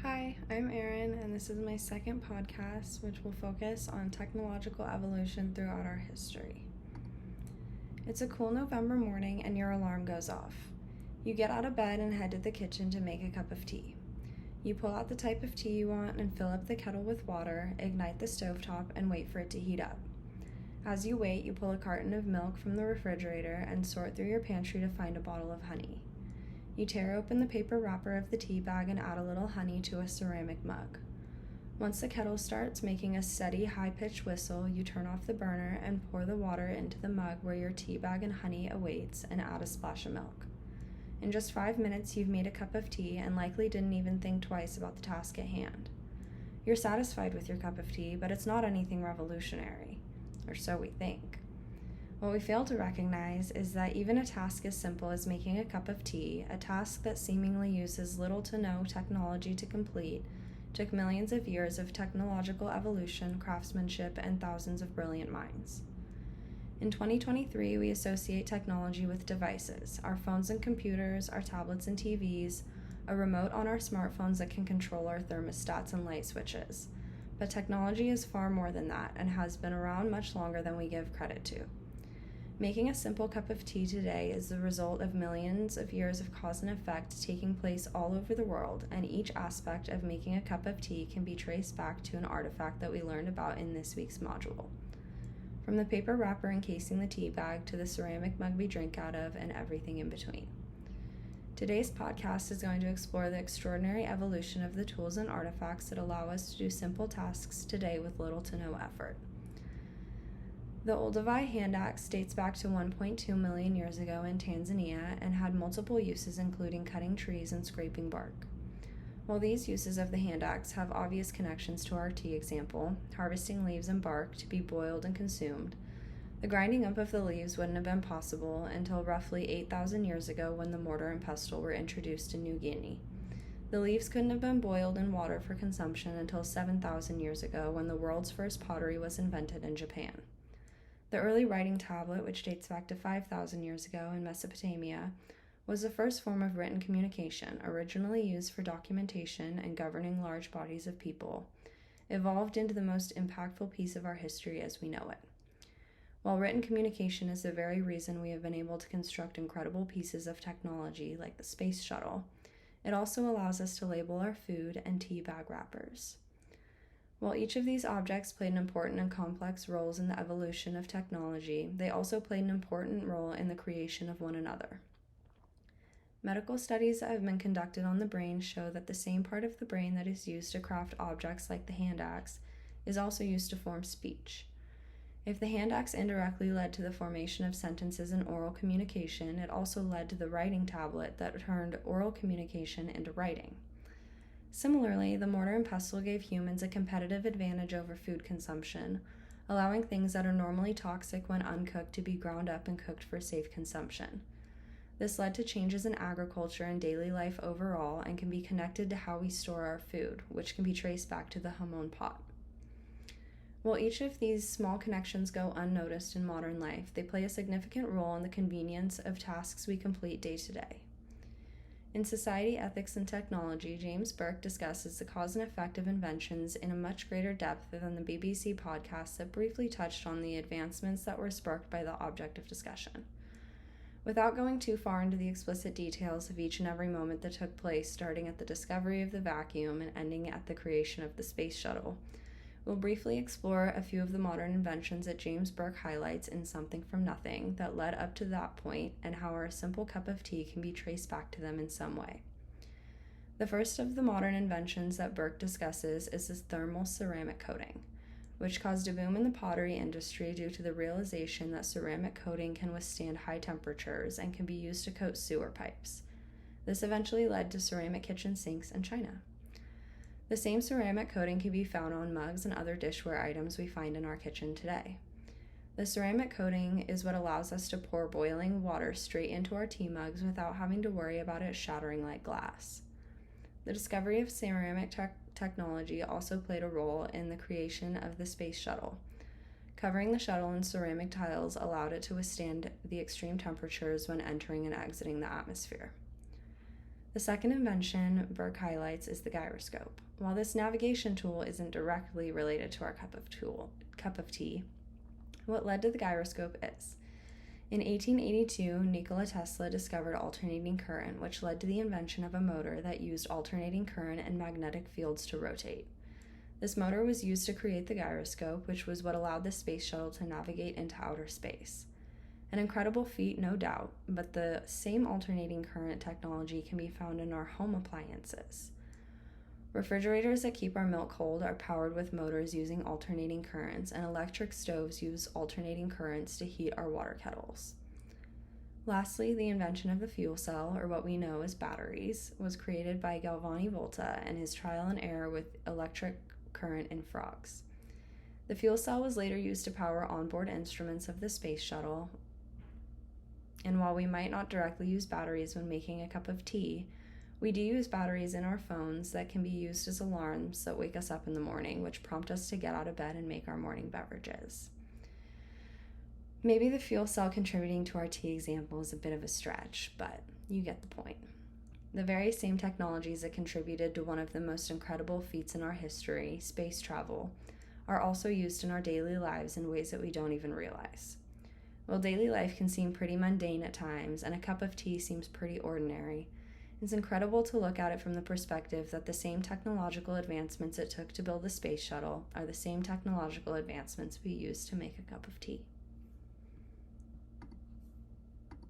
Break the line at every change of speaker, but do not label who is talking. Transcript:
Hi, I'm Erin, and this is my second podcast, which will focus on technological evolution throughout our history. It's a cool November morning, and your alarm goes off. You get out of bed and head to the kitchen to make a cup of tea. You pull out the type of tea you want and fill up the kettle with water, ignite the stovetop, and wait for it to heat up. As you wait, you pull a carton of milk from the refrigerator and sort through your pantry to find a bottle of honey. You tear open the paper wrapper of the tea bag and add a little honey to a ceramic mug. Once the kettle starts making a steady, high-pitched whistle, you turn off the burner and pour the water into the mug where your tea bag and honey awaits and add a splash of milk. In just 5 minutes, you've made a cup of tea and likely didn't even think twice about the task at hand. You're satisfied with your cup of tea, but it's not anything revolutionary, or so we think. What we fail to recognize is that even a task as simple as making a cup of tea, a task that seemingly uses little to no technology to complete, took millions of years of technological evolution, craftsmanship, and thousands of brilliant minds. In 2023, we associate technology with devices, our phones and computers, our tablets and TVs, a remote on our smartphones that can control our thermostats and light switches. But technology is far more than that and has been around much longer than we give credit to. Making a simple cup of tea today is the result of millions of years of cause and effect taking place all over the world, and each aspect of making a cup of tea can be traced back to an artifact that we learned about in this week's module. From the paper wrapper encasing the tea bag to the ceramic mug we drink out of and everything in between. Today's podcast is going to explore the extraordinary evolution of the tools and artifacts that allow us to do simple tasks today with little to no effort. The Olduvai hand axe dates back to 1.2 million years ago in Tanzania and had multiple uses including cutting trees and scraping bark. While these uses of the hand axe have obvious connections to our tea example, harvesting leaves and bark to be boiled and consumed, the grinding up of the leaves wouldn't have been possible until roughly 8,000 years ago when the mortar and pestle were introduced in New Guinea. The leaves couldn't have been boiled in water for consumption until 7,000 years ago when the world's first pottery was invented in Japan. The early writing tablet, which dates back to 5,000 years ago in Mesopotamia, was the first form of written communication, originally used for documentation and governing large bodies of people, evolved into the most impactful piece of our history as we know it. While written communication is the very reason we have been able to construct incredible pieces of technology like the space shuttle, it also allows us to label our food and tea bag wrappers. While each of these objects played an important and complex roles in the evolution of technology, they also played an important role in the creation of one another. Medical studies that have been conducted on the brain show that the same part of the brain that is used to craft objects like the hand axe is also used to form speech. If the hand axe indirectly led to the formation of sentences in oral communication, it also led to the writing tablet that turned oral communication into writing. Similarly, the mortar and pestle gave humans a competitive advantage over food consumption, allowing things that are normally toxic when uncooked to be ground up and cooked for safe consumption. This led to changes in agriculture and daily life overall and can be connected to how we store our food, which can be traced back to the hamon pot. While each of these small connections go unnoticed in modern life, they play a significant role in the convenience of tasks we complete day to day. In Society, Ethics, and Technology, James Burke discusses the cause and effect of inventions in a much greater depth than the BBC podcast that briefly touched on the advancements that were sparked by the object of discussion. Without going too far into the explicit details of each and every moment that took place, starting at the discovery of the vacuum and ending at the creation of the space shuttle, we'll briefly explore a few of the modern inventions that James Burke highlights in Something from Nothing that led up to that point and how our simple cup of tea can be traced back to them in some way. The first of the modern inventions that Burke discusses is the thermal ceramic coating, which caused a boom in the pottery industry due to the realization that ceramic coating can withstand high temperatures and can be used to coat sewer pipes. This eventually led to ceramic kitchen sinks and china. The same ceramic coating can be found on mugs and other dishware items we find in our kitchen today. The ceramic coating is what allows us to pour boiling water straight into our tea mugs without having to worry about it shattering like glass. The discovery of ceramic technology also played a role in the creation of the space shuttle. Covering the shuttle in ceramic tiles allowed it to withstand the extreme temperatures when entering and exiting the atmosphere. The second invention Burke highlights is the gyroscope. While this navigation tool isn't directly related to our cup of tea, what led to the gyroscope is. In 1882, Nikola Tesla discovered alternating current, which led to the invention of a motor that used alternating current and magnetic fields to rotate. This motor was used to create the gyroscope, which was what allowed the space shuttle to navigate into outer space. An incredible feat, no doubt, but the same alternating current technology can be found in our home appliances. Refrigerators that keep our milk cold are powered with motors using alternating currents, and electric stoves use alternating currents to heat our water kettles. Lastly, the invention of the fuel cell, or what we know as batteries, was created by Galvani Volta and his trial and error with electric current in frogs. The fuel cell was later used to power onboard instruments of the space shuttle, and while we might not directly use batteries when making a cup of tea, we do use batteries in our phones that can be used as alarms that wake us up in the morning, which prompt us to get out of bed and make our morning beverages. Maybe the fuel cell contributing to our tea example is a bit of a stretch, but you get the point. The very same technologies that contributed to one of the most incredible feats in our history, space travel, are also used in our daily lives in ways that we don't even realize. While daily life can seem pretty mundane at times, and a cup of tea seems pretty ordinary, it's incredible to look at it from the perspective that the same technological advancements it took to build the space shuttle are the same technological advancements we use to make a cup of tea.